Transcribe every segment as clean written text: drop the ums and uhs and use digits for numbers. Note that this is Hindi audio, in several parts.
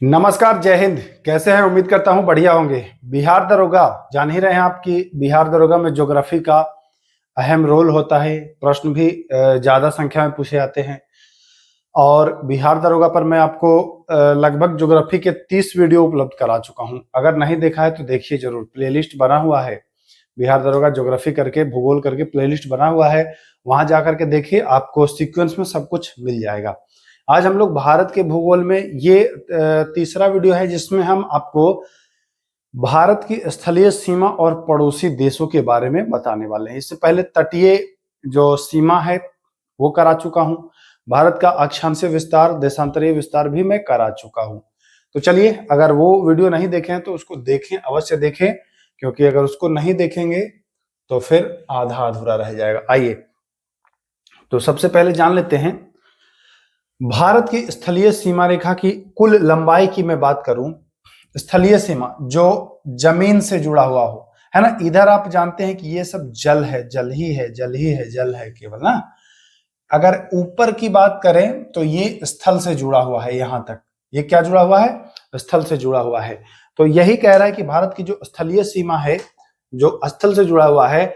नमस्कार, जय हिंद। कैसे हैं? उम्मीद करता हूं बढ़िया होंगे। बिहार दरोगा जान ही रहे हैं आपकी बिहार दरोगा में ज्योग्राफी का अहम रोल होता है। प्रश्न भी ज्यादा संख्या में पूछे जाते हैं और बिहार दरोगा पर मैं आपको लगभग ज्योग्राफी के 30 वीडियो उपलब्ध करा चुका हूं। अगर नहीं देखा है तो देखिए जरूर, प्लेलिस्ट बना हुआ है। बिहार दरोगा ज्योग्राफी करके, भूगोल करके प्लेलिस्ट बना हुआ है, वहां जाकर के देखिए, आपको सीक्वेंस में सब कुछ मिल जाएगा। आज हम लोग भारत के भूगोल में ये तीसरा वीडियो है जिसमें हम आपको भारत की स्थलीय सीमा और पड़ोसी देशों के बारे में बताने वाले हैं। इससे पहले तटीय जो सीमा है वो करा चुका हूं। भारत का अक्षांशीय विस्तार, देशांतरीय विस्तार भी मैं करा चुका हूं। तो चलिए, अगर वो वीडियो नहीं देखे हैं तो उसको देखें, अवश्य देखें, क्योंकि अगर उसको नहीं देखेंगे तो फिर आधा अधूरा रह जाएगा। आइए, तो सबसे पहले जान लेते हैं भारत की स्थलीय सीमा रेखा की कुल लंबाई की मैं बात करूं। स्थलीय सीमा जो जमीन से जुड़ा हुआ हो, है ना। इधर आप जानते हैं कि ये सब जल है, जल ही है, जल ही है, जल है केवल ना। अगर ऊपर की बात करें तो ये स्थल से जुड़ा हुआ है। यहां तक ये क्या जुड़ा हुआ है? स्थल से जुड़ा हुआ है। तो यही कह रहा है कि भारत की जो स्थलीय सीमा है, जो स्थल से जुड़ा हुआ है,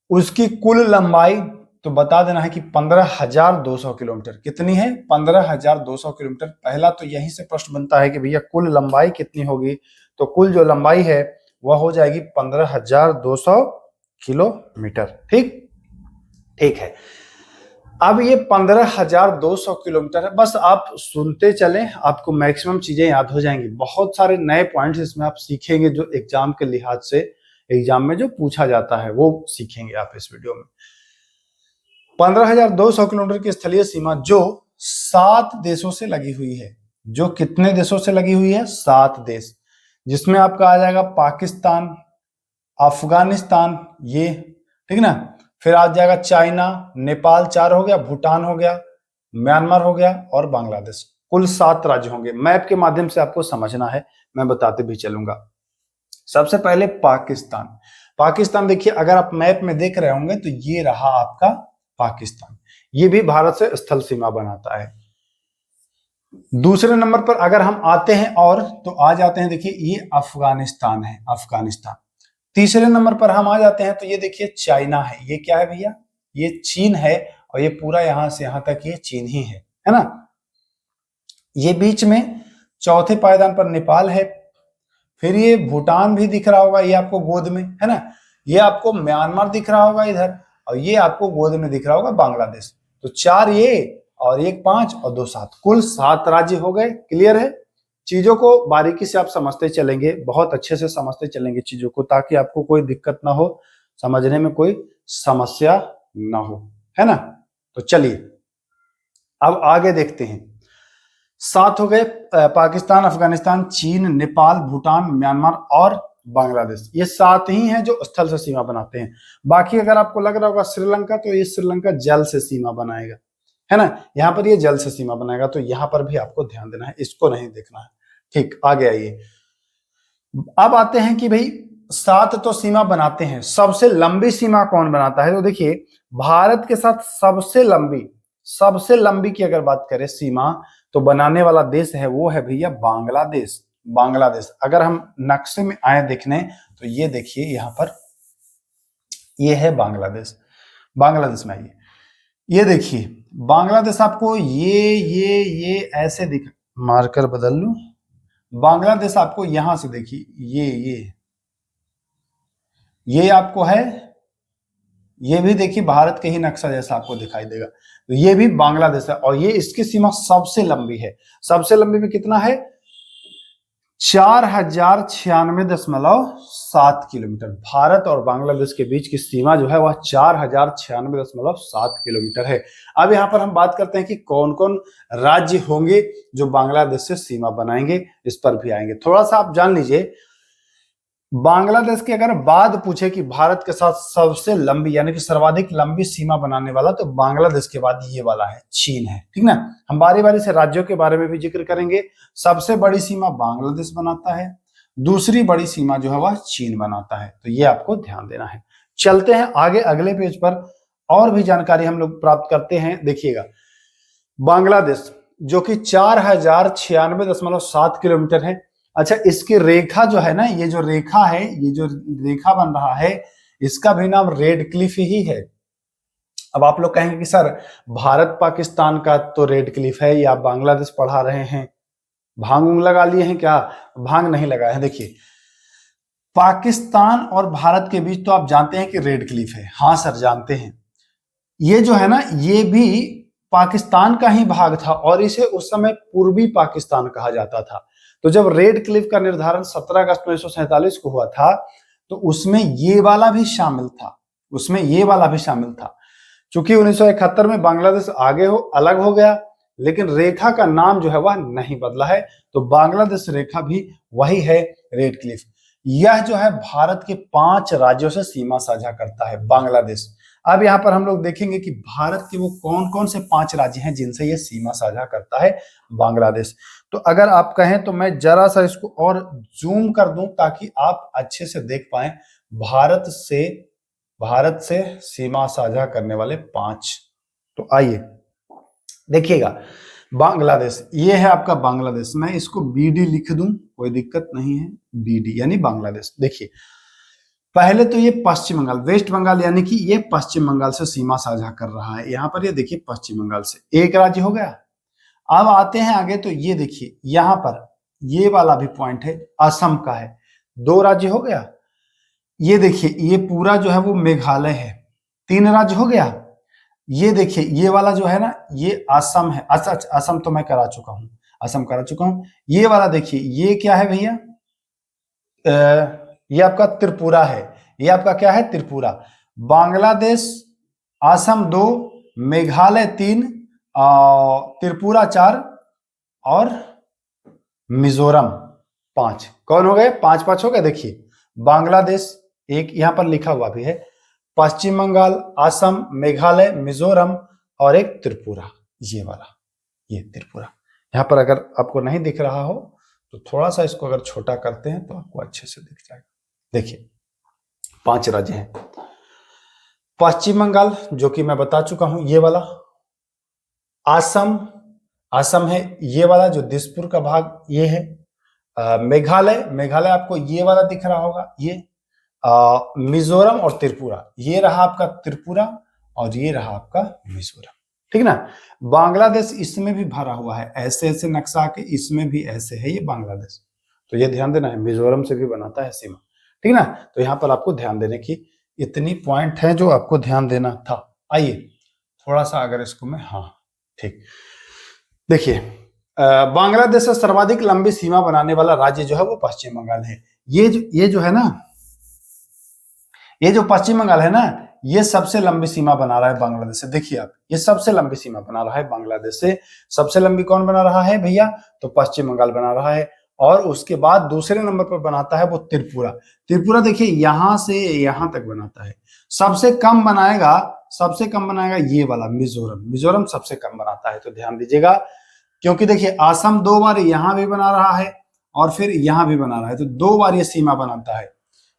उसकी कुल लंबाई तो बता देना है कि 15,200 किलोमीटर। कितनी है? 15,200 किलोमीटर। पहला तो यहीं से प्रश्न बनता है कि भैया कुल लंबाई कितनी होगी। तो कुल जो लंबाई है वह हो जाएगी 15,200 किलोमीटर। ठीक ठीक है। अब ये 15,200 किलोमीटर है, बस आप सुनते चलें, आपको मैक्सिमम चीजें याद हो जाएंगी। बहुत सारे नए पॉइंट्स इसमें आप सीखेंगे जो एग्जाम के लिहाज से, एग्जाम में जो पूछा जाता है वो सीखेंगे आप इस वीडियो में। 15,200 किलोमीटर की स्थलीय सीमा जो 7 देशों से लगी हुई है। जो कितने देशों से लगी हुई है? 7 देश, जिसमें आपका आ जाएगा पाकिस्तान, अफगानिस्तान, ये ठीक ना। फिर आ जाएगा चाइना, नेपाल 4 हो गया, भूटान हो गया, म्यांमार हो गया और बांग्लादेश। कुल 7 राज्य होंगे। मैप के माध्यम से आपको समझना है, मैं बताते भी चलूंगा। सबसे पहले पाकिस्तान। पाकिस्तान देखिए, अगर आप मैप में देख रहे होंगे तो ये रहा आपका पाकिस्तान। ये भी भारत से स्थल सीमा बनाता है। दूसरे नंबर पर अगर हम आते हैं और तो आ जाते हैं, देखिए ये अफगानिस्तान है, अफगानिस्तान। तीसरे नंबर पर हम आ जाते हैं तो ये देखिए चाइना है। ये क्या है भैया? ये चीन है, और ये पूरा यहां से यहां तक ये चीन ही है ना। ये बीच में चौथे पायदान पर नेपाल है। फिर ये भूटान भी दिख रहा होगा, ये आपको गोद में, है ना। ये आपको म्यांमार दिख रहा होगा इधर, और ये आपको गोद में दिख रहा होगा बांग्लादेश। तो 4 ये और 1 5 और 2 7, कुल 7 राज्य हो गए। क्लियर है? चीजों को बारीकी से आप समझते चलेंगे, बहुत अच्छे से समझते चलेंगे चीजों को, ताकि आपको कोई दिक्कत ना हो, समझने में कोई समस्या ना हो, है ना। तो चलिए अब आगे देखते हैं। 7 हो गए, पाकिस्तान, अफगानिस्तान, चीन, नेपाल, भूटान, म्यांमार और बांग्लादेश। ये 7 ही हैं जो स्थल से सीमा बनाते हैं। बाकी अगर आपको लग रहा होगा श्रीलंका, तो ये श्रीलंका जल से सीमा बनाएगा, है ना। यहाँ पर ये जल से सीमा बनाएगा, तो यहाँ पर भी आपको ध्यान देना है, इसको नहीं देखना है। ठीक, आगे आइए। अब आते हैं कि भाई 7 तो सीमा बनाते हैं, सबसे लंबी सीमा कौन बनाता है? तो देखिए, भारत के साथ सबसे लंबी की अगर बात करें सीमा, तो बनाने वाला देश है वो है भैया बांग्लादेश। बांग्लादेश, अगर हम नक्शे में आए देखने तो ये देखिए यहाँ पर ये है बांग्लादेश। बांग्लादेश में आइए, ये देखिए बांग्लादेश आपको ये ऐसे दिख, मार्कर बदल लूं। बांग्लादेश आपको यहां से देखिए, ये आपको है, ये भी देखिए भारत के ही नक्शा जैसा आपको दिखाई देगा। तो ये भी बांग्लादेश है, और ये इसकी सीमा सबसे लंबी है। सबसे लंबी में कितना है? 4096.7 किलोमीटर। भारत और बांग्लादेश के बीच की सीमा जो है वह 4096.7 किलोमीटर है। अब यहाँ पर हम बात करते हैं कि कौन कौन राज्य होंगे जो बांग्लादेश से सीमा बनाएंगे, इस पर भी आएंगे। थोड़ा सा आप जान लीजिए, बांग्लादेश की अगर बात पूछे कि भारत के साथ सबसे लंबी यानी कि सर्वाधिक लंबी सीमा बनाने वाला, तो बांग्लादेश के बाद ये वाला है, चीन है। ठीक ना। हम बारी बारी से राज्यों के बारे में भी जिक्र करेंगे। सबसे बड़ी सीमा बांग्लादेश बनाता है, दूसरी बड़ी सीमा जो है वह चीन बनाता है। तो ये आपको ध्यान देना है। चलते हैं आगे, अगले पेज पर और भी जानकारी हम लोग प्राप्त करते हैं। देखिएगा, बांग्लादेश जो कि 4096.7 किलोमीटर है। अच्छा, इसकी रेखा जो है ना, ये जो रेखा है, ये जो रेखा बन रहा है, इसका भी नाम रेड क्लिफ ही है। अब आप लोग कहेंगे कि सर भारत पाकिस्तान का तो रेड क्लिफ है, या आप बांग्लादेश पढ़ा रहे हैं, भांग उंग लगा लिए हैं क्या? भांग नहीं लगाए हैं। देखिए, पाकिस्तान और भारत के बीच तो आप जानते हैं कि रेड क्लिफ है। हाँ सर, जानते हैं। ये जो है ना, ये भी पाकिस्तान का ही भाग था और इसे उस समय पूर्वी पाकिस्तान कहा जाता था। तो जब रेड क्लिफ का निर्धारण 17 अगस्त 1947 को हुआ था, तो उसमें ये वाला भी शामिल था, उसमें ये वाला भी शामिल था। चूंकि 1971 में बांग्लादेश आगे अलग हो गया, लेकिन रेखा का नाम जो है वह नहीं बदला है, तो बांग्लादेश रेखा भी वही है, रेड क्लिफ। यह जो है भारत के 5 राज्यों से सीमा साझा करता है, बांग्लादेश। अब यहाँ पर हम लोग देखेंगे कि भारत के वो कौन कौन से 5 राज्य हैं जिनसे ये सीमा साझा करता है, बांग्लादेश। तो अगर आप कहें तो मैं जरा सा इसको और जूम कर दूं ताकि आप अच्छे से देख पाए। भारत से सीमा साझा करने वाले 5, तो आइए देखिएगा। बांग्लादेश, ये है आपका बांग्लादेश। मैं इसको बीडी लिख दूं, कोई दिक्कत नहीं है, बीडी यानी बांग्लादेश। देखिए, पहले तो ये पश्चिम बंगाल, वेस्ट बंगाल यानी कि ये पश्चिम बंगाल से सीमा साझा कर रहा है। यहां पर ये देखिए, पश्चिम बंगाल से एक राज्य हो गया। अब आते हैं आगे, तो ये देखिए यहां पर ये वाला भी पॉइंट है, असम का है, 2 राज्य हो गया। ये देखिए, ये पूरा जो है वो मेघालय है, 3 राज्य हो गया। ये देखिए, ये वाला जो है ना, ये असम है। अच्छा, असम तो मैं करा चुका हूं, असम करा चुका हूं। ये वाला देखिए, ये क्या है भैया? ये आपका त्रिपुरा है। ये आपका क्या है? त्रिपुरा। बांग्लादेश, असम 2, मेघालय 3, त्रिपुरा 4 और मिजोरम 5। कौन हो गए? 5 हो गए। देखिए, बांग्लादेश एक यहां पर लिखा हुआ भी है, पश्चिम बंगाल, असम, मेघालय, मिजोरम और एक त्रिपुरा, ये वाला, ये त्रिपुरा। यहां पर अगर आपको नहीं दिख रहा हो तो थोड़ा सा इसको अगर छोटा करते हैं तो आपको अच्छे से दिख जाएगा। देखिए, 5 राज्य हैं। पश्चिम बंगाल जो कि मैं बता चुका हूं, ये वाला। असम है ये वाला, जो दिसपुर का भाग ये है। मेघालय आपको ये वाला दिख रहा होगा, ये। मिजोरम और त्रिपुरा, ये रहा आपका त्रिपुरा और ये रहा आपका मिजोरम, ठीक ना। बांग्लादेश इसमें भी भरा हुआ है, ऐसे ऐसे नक्शा के, इसमें भी ऐसे है ये बांग्लादेश। तो ये ध्यान देना है, मिजोरम से भी बनाता है सीमा, ठीक ना। तो यहाँ पर आपको ध्यान देने की इतनी पॉइंट है जो आपको ध्यान देना था। आइए थोड़ा सा अगर इसको मैं, हाँ ठीक, देखिए बांग्लादेश से सर्वाधिक लंबी सीमा बनाने वाला राज्य जो है वो पश्चिम बंगाल है। ये जो है ना, ये जो पश्चिम बंगाल है ना, ये सबसे लंबी सीमा बना रहा है बांग्लादेश से। देखिए आप, ये सबसे लंबी सीमा बना रहा है बांग्लादेश से। सबसे लंबी कौन बना रहा है भैया? तो पश्चिम बंगाल बना रहा है। और उसके बाद दूसरे नंबर पर बनाता है वो त्रिपुरा। त्रिपुरा देखिए यहां से यहां तक बनाता है। सबसे कम बनाएगा ये वाला मिजोरम। मिजोरम सबसे कम बनाता है, तो ध्यान दीजिएगा, क्योंकि देखिए असम 2 बार यहां भी बना रहा है और फिर यहां भी बना रहा है, तो 2 बार ये सीमा बनाता है।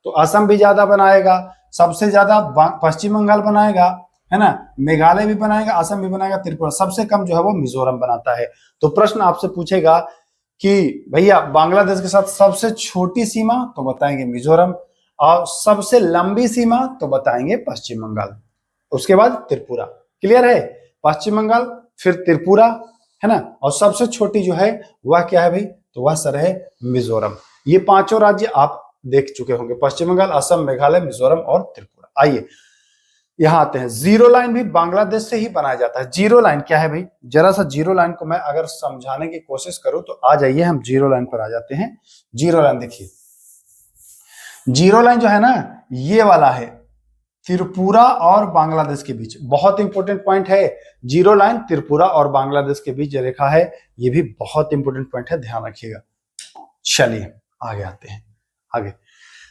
तो असम भी ज्यादा बनाएगा, सबसे ज्यादा पश्चिम बंगाल बनाएगा, है ना, मेघालय भी बनाएगा, असम भी बनाएगा, त्रिपुरा। सबसे कम जो है वो मिजोरम बनाता है। तो प्रश्न आपसे पूछेगा कि भैया बांग्लादेश के साथ सबसे छोटी सीमा, तो बताएंगे मिजोरम, और सबसे लंबी सीमा तो बताएंगे पश्चिम बंगाल, उसके बाद त्रिपुरा। क्लियर है? पश्चिम बंगाल, फिर त्रिपुरा, है ना, और सबसे छोटी जो है वह क्या है भाई? तो वह सर है मिजोरम। ये 5 राज्य आप देख चुके होंगे, पश्चिम बंगाल, असम, मेघालय, मिजोरम और त्रिपुरा। आइए यहां आते हैं। जीरो लाइन भी बांग्लादेश से ही बनाया जाता है। जीरो लाइन क्या है भाई? जरा सा जीरो लाइन को मैं अगर समझाने की कोशिश करूं तो आ जाइए, हम जीरो लाइन पर आ जाते हैं। जीरो लाइन देखिए, जीरो लाइन जो है ना, ये वाला है त्रिपुरा और बांग्लादेश के बीच। बहुत इंपॉर्टेंट पॉइंट है, जीरो लाइन त्रिपुरा और बांग्लादेश के बीच जो रेखा है, ये भी बहुत इंपॉर्टेंट पॉइंट है, ध्यान रखिएगा। चलिए आगे आते हैं। आगे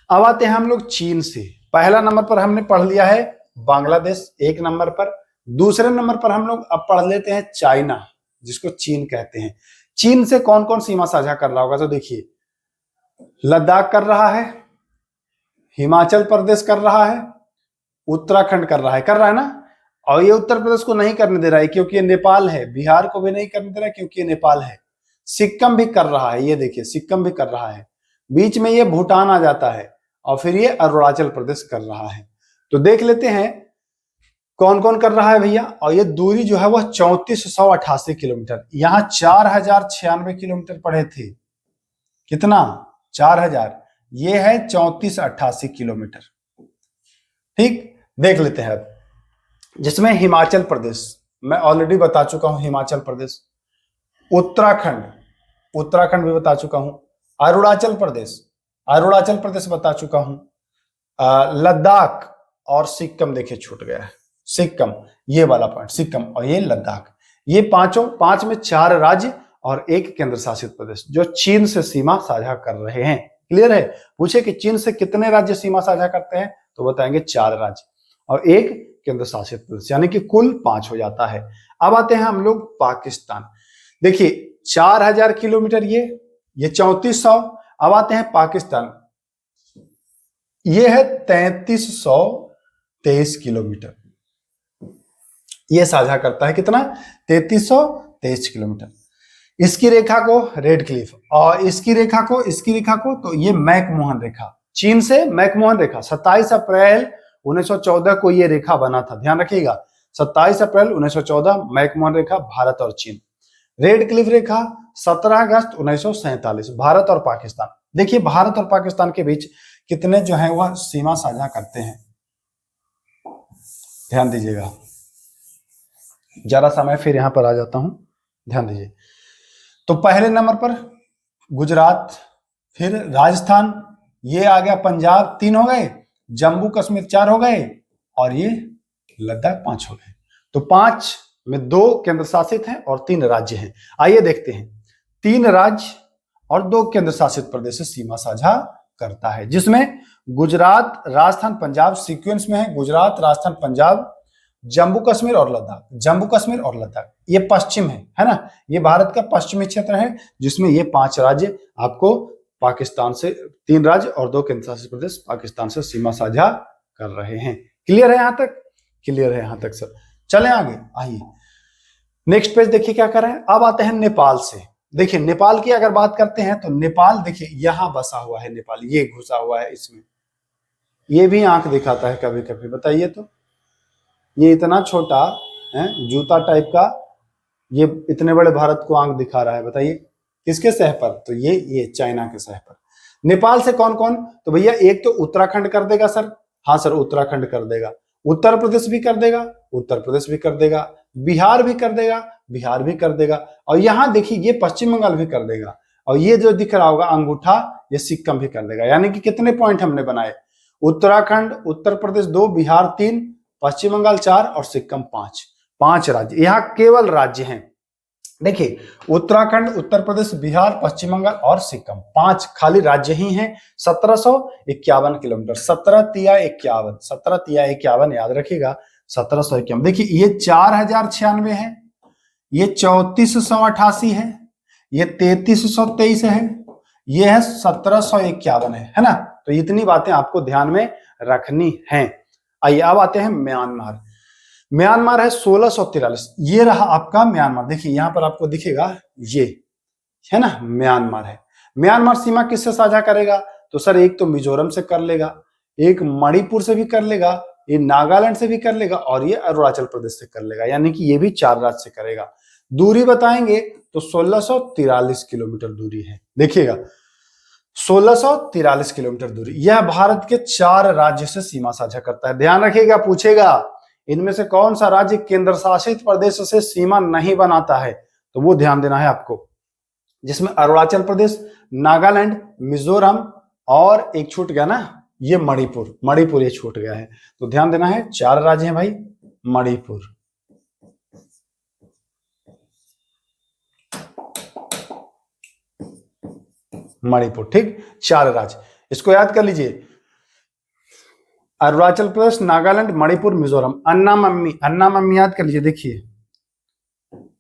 अब आते हैं हम लोग चीन से। पहला नंबर पर हमने पढ़ लिया है बांग्लादेश, 1 नंबर पर। दूसरे नंबर पर हम लोग अब पढ़ लेते हैं चाइना, जिसको चीन कहते हैं। चीन से कौन कौन सीमा साझा कर रहा होगा? तो देखिए, लद्दाख कर रहा है, हिमाचल प्रदेश कर रहा है, उत्तराखंड कर रहा है ना। और ये उत्तर प्रदेश को नहीं करने दे रहा है क्योंकि ये नेपाल है, बिहार को भी नहीं करने दे रहा है क्योंकि ये नेपाल है, सिक्किम भी कर रहा है, ये देखिए सिक्किम भी कर रहा है, बीच में ये भूटान आ जाता है और फिर ये अरुणाचल प्रदेश कर रहा है। तो देख लेते हैं कौन कौन कर रहा है भैया। और ये दूरी जो है वह 3488 किलोमीटर, यहाँ 4096 किलोमीटर पड़े थे, कितना 4000, ये है 3488 किलोमीटर। ठीक, देख लेते हैं अब, जिसमें हिमाचल प्रदेश मैं ऑलरेडी बता चुका हूं, हिमाचल प्रदेश, उत्तराखंड, उत्तराखंड भी बता चुका हूं, अरुणाचल प्रदेश बता चुका हूं, लद्दाख और सिक्किम देखिए छूट गया है, सिक्किम ये वाला पॉइंट, सिक्किम और ये लद्दाख, ये पांच में 4 राज्य और 1 केंद्र शासित प्रदेश जो चीन से सीमा साझा कर रहे हैं। क्लियर है? पूछे कि चीन से कितने राज्य सीमा साझा करते हैं तो बताएंगे 4 राज्य और 1 केंद्र शासित प्रदेश, यानी कि कुल 5 हो जाता है। अब आते हैं हम लोग पाकिस्तान। देखिए 4000 किलोमीटर ये 3400। अब आते हैं पाकिस्तान, ये है 3323 किलोमीटर, ये साझा करता है कितना, 3323 किलोमीटर। इसकी रेखा को रेड क्लिफ और इसकी रेखा को तो ये मैकमोहन रेखा, चीन से मैकमोहन रेखा 27 अप्रैल 1914 को ये रेखा बना था, ध्यान रखिएगा 27 अप्रैल 1914 मैकमोहन रेखा, भारत और चीन। रेड क्लिफ रेखा 17 अगस्त 1947, भारत और पाकिस्तान। देखिए भारत और पाकिस्तान के बीच कितने जो है वह सीमा साझा करते हैं, ध्यान दीजिएगा, जरा समय फिर यहां पर आ जाता हूं, ध्यान दीजिए। तो पहले नंबर पर गुजरात, फिर राजस्थान, ये आ गया पंजाब 3 हो गए, जम्मू कश्मीर 4 हो गए और ये लद्दाख 5 हो गए। तो 5 में 2 केंद्र शासित हैं और 3 राज्य हैं। आइए देखते हैं, 3 राज्य और 2 केंद्र शासित प्रदेश से सीमा साझा करता है, जिसमें गुजरात, राजस्थान, पंजाब सीक्वेंस में है, गुजरात, राजस्थान, पंजाब, जम्मू कश्मीर और लद्दाख, जम्मू कश्मीर और लद्दाख, ये पश्चिम है ना, ये भारत का पश्चिमी क्षेत्र है, जिसमें ये 5 राज्य आपको पाकिस्तान से, 3 राज्य और 2 केंद्र शासित प्रदेश पाकिस्तान से सीमा साझा कर रहे हैं। क्लियर है यहां तक? क्लियर है यहां तक सर? चलें आगे, आइए नेक्स्ट पेज देखिए क्या कर रहे हैं। अब आते हैं नेपाल से। देखिए नेपाल की अगर बात करते हैं तो नेपाल देखिए यहां बसा हुआ है, नेपाल ये घुसा हुआ है इसमें, ये भी आंख दिखाता है कभी कभी, बताइए तो, ये इतना छोटा है जूता टाइप का, ये इतने बड़े भारत को आंख दिखा रहा है, बताइए किसके सह पर, तो ये चाइना के सह पर। नेपाल से कौन कौन, तो भैया एक तो उत्तराखंड कर देगा सर, हाँ सर उत्तराखंड कर देगा, उत्तर प्रदेश भी कर देगा, उत्तर प्रदेश भी कर देगा, बिहार भी कर देगा, बिहार भी कर देगा, और यहां देखिए ये पश्चिम बंगाल भी कर देगा, और ये जो दिख रहा होगा अंगूठा ये सिक्किम भी कर देगा। यानी कि कितने पॉइंट हमने बनाए, उत्तराखंड, उत्तर प्रदेश 2, बिहार 3, पश्चिम बंगाल 4 और सिक्किम 5 राज्य, यहाँ केवल राज्य हैं। देखिए उत्तराखंड, उत्तर प्रदेश, बिहार, पश्चिम बंगाल और सिक्किम 5 खाली राज्य ही हैं। 1751 किलोमीटर, 17 तिया 51 याद रखिएगा, 1751। देखिए ये 4096 है, ये 3488 है, ये 3323 है, ये है 1751 है ना। तो इतनी बातें आपको ध्यान में रखनी है। आइए अब आते हैं म्यांमार। म्यांमार है 1643, ये रहा आपका म्यांमार। देखिए यहां पर आपको दिखेगा ये है ना, म्यांमार है। म्यांमार सीमा किससे साझा करेगा, तो सर एक तो मिजोरम से कर लेगा, एक मणिपुर से भी कर लेगा, ये नागालैंड से भी कर लेगा और ये अरुणाचल प्रदेश से कर लेगा, यानी कि ये भी 4 राज्य से करेगा। दूरी बताएंगे तो 1643 किलोमीटर दूरी है। देखिएगा 1643 किलोमीटर दूरी, यह भारत के 4 राज्य से सीमा साझा करता है। ध्यान रखिएगा, पूछेगा इनमें से कौन सा राज्य केंद्र शासित प्रदेश से सीमा नहीं बनाता है, तो वो ध्यान देना है आपको, जिसमें अरुणाचल प्रदेश, नागालैंड, मिजोरम और एक छूट गया ना, ये मणिपुर ये छूट गया है। तो ध्यान देना है, 4 राज्य हैं भाई, मणिपुर, ठीक, 4 राज्य, इसको याद कर लीजिए, अरुणाचल प्रदेश, नागालैंड, मणिपुर, मिजोरम। अन्ना मम्मी याद कर लीजिए। देखिए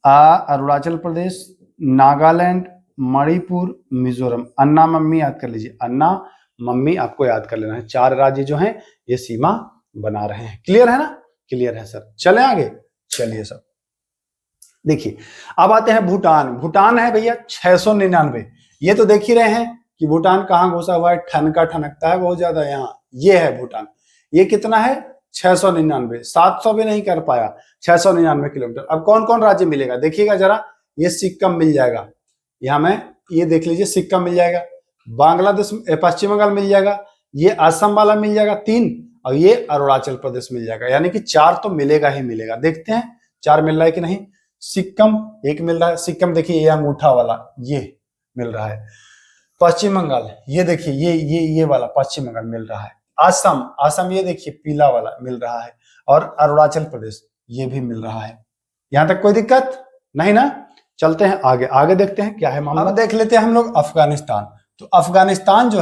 अरुणाचल प्रदेश, नागालैंड, मणिपुर, मिजोरम, अन्ना मम्मी याद कर लीजिए, अन्ना मम्मी आपको याद कर लेना है। 4 राज्य जो हैं ये सीमा बना रहे हैं। क्लियर है ना? क्लियर है सर? चले आगे, चलिए सर देखिए अब आते हैं भूटान। भूटान है भैया 699। ये तो देख ही रहे हैं कि भूटान कहाँ घुसा हुआ है, ठनका ठनकता है बहुत ज्यादा यहाँ। ये है भूटान, ये कितना है 699, 700 भी नहीं कर पाया, 699 किलोमीटर। अब कौन कौन राज्य मिलेगा देखिएगा जरा, ये सिक्किम मिल जाएगा, यहाँ में ये देख लीजिए सिक्किम मिल जाएगा, बांग्लादेश पश्चिम बंगाल मिल जाएगा, ये असम वाला मिल जाएगा 3, और ये अरुणाचल प्रदेश मिल जाएगा, यानी कि 4 तो मिलेगा ही मिलेगा। देखते हैं 4 मिल रहा है कि नहीं। सिक्किम एक मिल रहा है, सिक्किम देखिए ये अंगूठा वाला ये मिल रहा है। पश्चिम बंगाल ये देखिए ये वाला पश्चिम बंगाल मिल रहा है। असम ये देखिए पीला वाला मिल रहा है, और अरुणाचल प्रदेश ये भी मिल रहा है। यहां तक कोई दिक्कत नहीं ना? चलते हैं आगे, आगे देखते हैं क्या है मामला। अब देख लेते हैं हम लोग अफगानिस्तान। तो अफगानिस्तान जो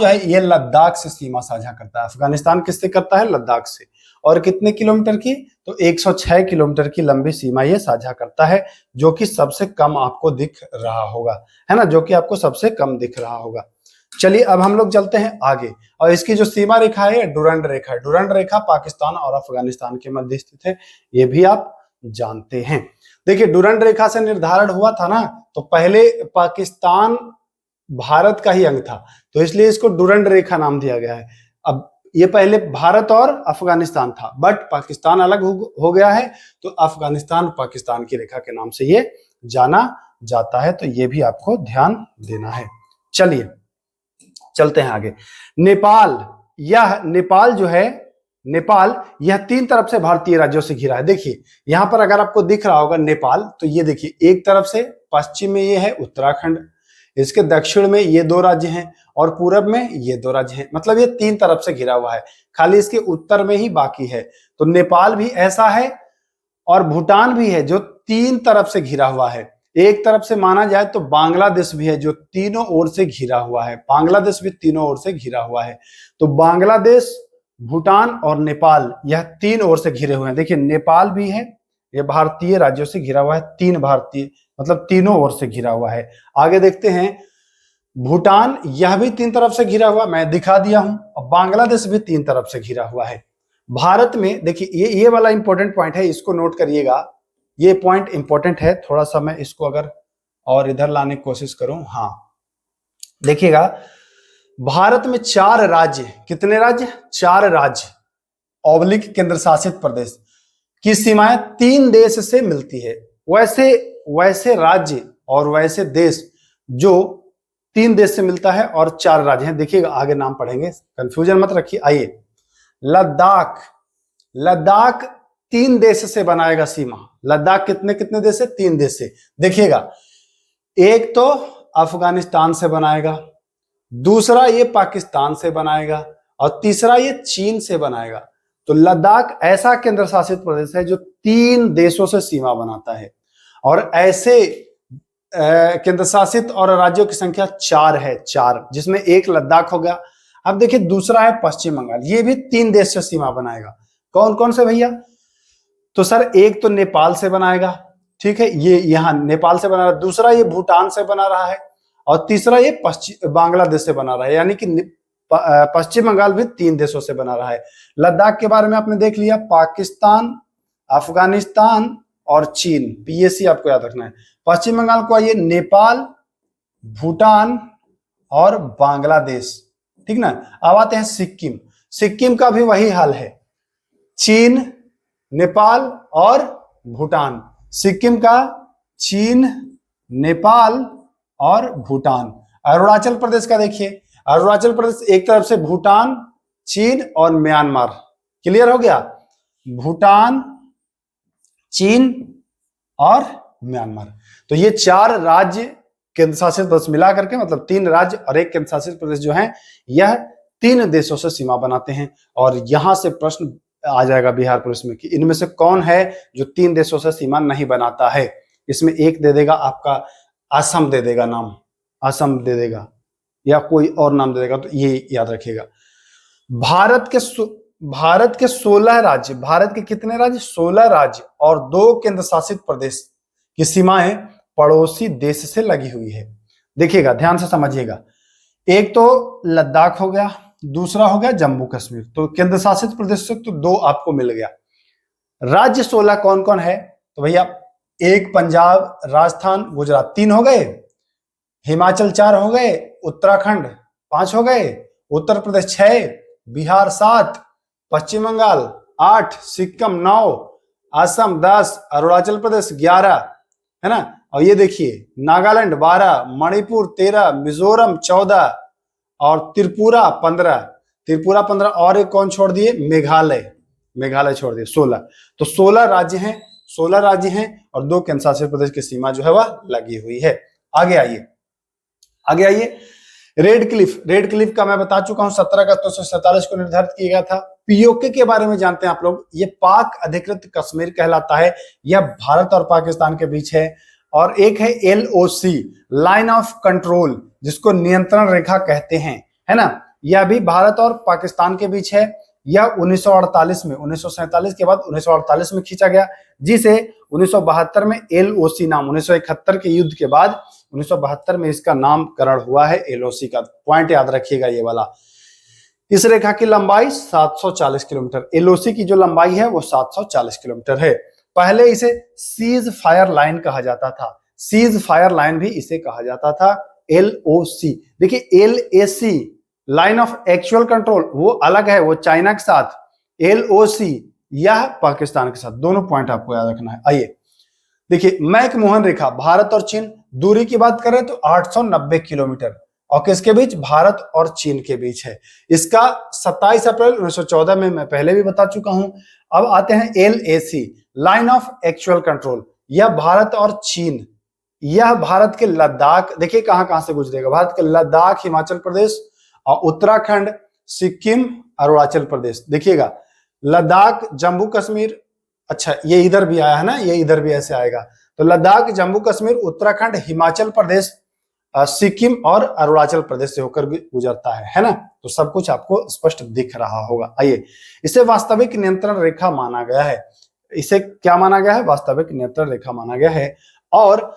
है ये लद्दाख से सीमा साझा करता है। अफगानिस्तान किससे करता है? लद्दाख से। और कितने किलोमीटर की? तो 106 किलोमीटर की लंबी सीमा ये साझा करता है, जो कि सबसे कम आपको दिख रहा होगा, है ना, जो कि आपको सबसे कम दिख रहा होगा। चलिए अब हम लोग चलते हैं आगे, और इसकी जो सीमा रेखा है डुरंड रेखा है। डुरंड रेखा पाकिस्तान और अफगानिस्तान के मध्य स्थित है, ये भी आप जानते हैं। देखिए डुरंड रेखा से निर्धारण हुआ था ना, तो पहले पाकिस्तान भारत का ही अंग था, तो इसलिए इसको डुरंड रेखा नाम दिया गया है। अब ये पहले भारत और अफगानिस्तान था, बट पाकिस्तान अलग हो गया है, तो अफगानिस्तान पाकिस्तान की रेखा के नाम से ये जाना जाता है, तो ये भी आपको ध्यान देना है। चलिए चलते हैं आगे। नेपाल जो है, नेपाल यह 3 तरफ से भारतीय राज्यों से घिरा है। देखिए यहां पर अगर आपको दिख रहा होगा नेपाल, तो ये देखिए एक तरफ से पश्चिम में ये है उत्तराखंड, इसके दक्षिण में ये 2 राज्य हैं, और पूरब में ये 2 राज्य हैं। मतलब ये 3 तरफ से घिरा हुआ है, खाली इसके उत्तर में ही बाकी है। तो नेपाल भी ऐसा है, और भूटान भी है जो 3 तरफ से घिरा हुआ है। एक तरफ से माना जाए तो बांग्लादेश भी है जो तीनों ओर से घिरा हुआ है। बांग्लादेश भी तीनों ओर से घिरा हुआ है। तो बांग्लादेश, भूटान और नेपाल यह 3 ओर से घिरे हुए हैं। देखिए नेपाल भी है, यह भारतीय राज्यों से घिरा हुआ है, 3 भारतीय मतलब तीनों ओर से घिरा हुआ है। आगे देखते हैं भूटान, यह भी 3 तरफ से घिरा हुआ, मैं दिखा दिया हूं। और बांग्लादेश भी 3 तरफ से घिरा हुआ है। भारत में देखिए ये वाला इंपॉर्टेंट पॉइंट है, इसको नोट करिएगा, ये पॉइंट इंपॉर्टेंट है। थोड़ा सा मैं इसको अगर और इधर लाने की कोशिश करूं, हाँ देखिएगा, भारत में 4 राज्य, कितने राज्य? 4 राज्य ऑब्लिक केंद्र शासित प्रदेश की सीमाएं 3 देश से मिलती है। वैसे राज्य और वैसे देश जो 3 देश से मिलता है और 4 राज्य हैं। देखिएगा आगे नाम पढ़ेंगे, कंफ्यूजन मत रखिए। आइए, लद्दाख 3 देश से बनाएगा सीमा। लद्दाख कितने देश से? 3 देश से। देखिएगा एक तो अफगानिस्तान से बनाएगा, दूसरा ये पाकिस्तान से बनाएगा, और तीसरा ये चीन से बनाएगा। तो लद्दाख ऐसा केंद्र शासित प्रदेश है जो 3 देशों से सीमा बनाता है, और ऐसे केंद्र शासित और राज्यों की संख्या 4 है, 4, जिसमें एक लद्दाख हो गया। अब देखिए दूसरा है पश्चिम बंगाल, ये भी 3 देश से सीमा बनाएगा। कौन कौन से भैया? तो सर एक तो नेपाल से बनाएगा, ठीक है, ये यहां नेपाल से बना रहा है, दूसरा ये भूटान से बना रहा है, और तीसरा ये बांग्लादेश से बना रहा है, यानी कि पश्चिम बंगाल भी 3 देशों से बना रहा है। लद्दाख के बारे में आपने देख लिया, पाकिस्तान, अफगानिस्तान और चीन, पीएसी आपको याद रखना है। पश्चिम बंगाल को आइए, नेपाल, भूटान और बांग्लादेश, ठीक ना। अब आते हैं सिक्किम। सिक्किम का भी वही हाल है, चीन, नेपाल और भूटान। सिक्किम का चीन, नेपाल और भूटान। अरुणाचल प्रदेश का देखिए, अरुणाचल प्रदेश एक तरफ से भूटान, चीन और म्यांमार। क्लियर हो गया? भूटान, चीन और म्यांमार। तो ये 4 राज्य केंद्र शासित प्रदेश मिला करके, मतलब 3 राज्य और एक केंद्र शासित प्रदेश जो है, यह 3 देशों से सीमा बनाते हैं। और यहां से प्रश्न आ जाएगा बिहार पुलिस में कि इनमें से कौन है जो 3 देशों से सीमा नहीं बनाता है। इसमें एक दे देगा आपका असम, दे देगा नाम, असम दे देगा, या कोई और नाम दे देगा, तो ये याद रखिएगा। भारत के 16 राज्य, भारत के कितने राज्य? 16 राज्य और 2 केंद्र शासित प्रदेश की सीमाएं पड़ोसी देश से लगी हुई है। देखिएगा ध्यान से समझिएगा, एक तो लद्दाख हो गया, दूसरा हो गया जम्मू कश्मीर। तो केंद्र शासित प्रदेश से तो 2 आपको मिल गया। राज्य 16 कौन कौन है? तो भैया 1 पंजाब, राजस्थान, गुजरात 3 हो गए, हिमाचल 4 हो गए, उत्तराखंड 5 हो गए, उत्तर प्रदेश 6, बिहार 7, पश्चिम बंगाल 8, सिक्किम 9, असम 10, अरुणाचल प्रदेश 11, है ना। और ये देखिए नागालैंड 12, मणिपुर 13, मिजोरम 14 और त्रिपुरा 15। त्रिपुरा 15 और एक कौन छोड़ दिए? मेघालय, मेघालय छोड़ दिए 16। तो 16 राज्य हैं, 16 राज्य हैं और 2 केंद्र शासित प्रदेश की सीमा जो है वह लगी हुई है। आगे आइए, आगे आइए। रेड क्लिफ, रेड क्लिफ का मैं बता चुका हूं 17 अगस्त 1947 को निर्धारित किया गया था। पीओके के बारे में जानते हैं आप लोग, ये पाक अधिकृत कश्मीर कहलाता है, यह भारत और पाकिस्तान के बीच है। और एक है LOC, लाइन ऑफ कंट्रोल, जिसको नियंत्रण रेखा कहते हैं, है ना। यह भी भारत और पाकिस्तान के बीच है। यह 1948 में, 1947 के बाद 1948 में खींचा गया, जिसे 1972 में LOC नाम, 1971 के युद्ध के बाद 1972 में इसका नामकरण हुआ है LOC का। पॉइंट याद रखिएगा ये वाला। इस रेखा की लंबाई 740 किलोमीटर, LOC की जो लंबाई है वो 740 किलोमीटर है। पहले इसे सीज फायर लाइन कहा जाता था, सीज फायर लाइन भी इसे कहा जाता था, LOC। देखिए LAC, line of actual control, वो अलग है, वो चाइना के साथ। LOC यह पाकिस्तान के साथ। दोनों पॉइंट आपको याद रखना है। आइए देखिए, मैकमोहन रेखा, भारत और चीन, दूरी की बात करें तो 890 किलोमीटर, और किसके बीच? भारत और चीन के बीच है। इसका 27 अप्रैल 1914 में मैं पहले भी बता चुका हूं। अब आते हैं LAC, line of actual control. यह भारत और चीन, यह भारत के लद्दाख, देखिए कहां कहां से गुजरेगा, भारत के लद्दाख, हिमाचल प्रदेश और उत्तराखंड, सिक्किम, अरुणाचल प्रदेश। देखिएगा लद्दाख, जम्मू कश्मीर, अच्छा ये इधर भी आया है ना, ये इधर भी ऐसे आएगा। तो लद्दाख, जम्मू कश्मीर, उत्तराखंड, हिमाचल प्रदेश, सिक्किम और अरुणाचल प्रदेश से होकर भी गुजरता है ना। तो सब कुछ आपको स्पष्ट दिख रहा होगा। आइए, इसे वास्तविक नियंत्रण रेखा माना गया है। इसे क्या माना गया है? वास्तविक नियंत्रण रेखा माना गया है। और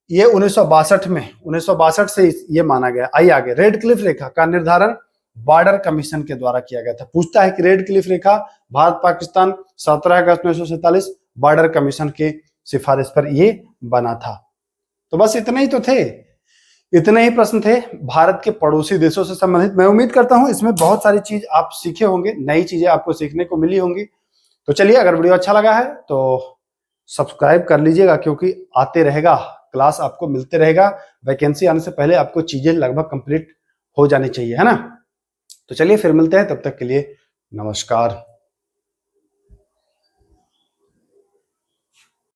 ये 1962 में, 1962 से ये माना गया। आइए आगे, रेड क्लिफ रेखा का निर्धारण बॉर्डर कमीशन के द्वारा किया गया था। पूछता है कि रेड क्लिफ रेखा भारत पाकिस्तान 17 अगस्त 1947 बॉर्डर कमीशन के सिफारिश पर ये बना था। तो बस इतने ही तो थे, इतने ही प्रश्न थे भारत के पड़ोसी देशों से संबंधित। मैं उम्मीद करता हूं इसमें बहुत सारी चीज आप सीखे होंगे, नई चीजें आपको सीखने को मिली होंगी। तो चलिए, अगर वीडियो अच्छा लगा है तो सब्सक्राइब कर लीजिएगा, क्योंकि आते रहेगा, क्लास आपको मिलते रहेगा। वैकेंसी आने से पहले आपको चीजें लगभग कंप्लीट हो जानी चाहिए, है ना। तो चलिए फिर मिलते हैं, तब तक के लिए नमस्कार।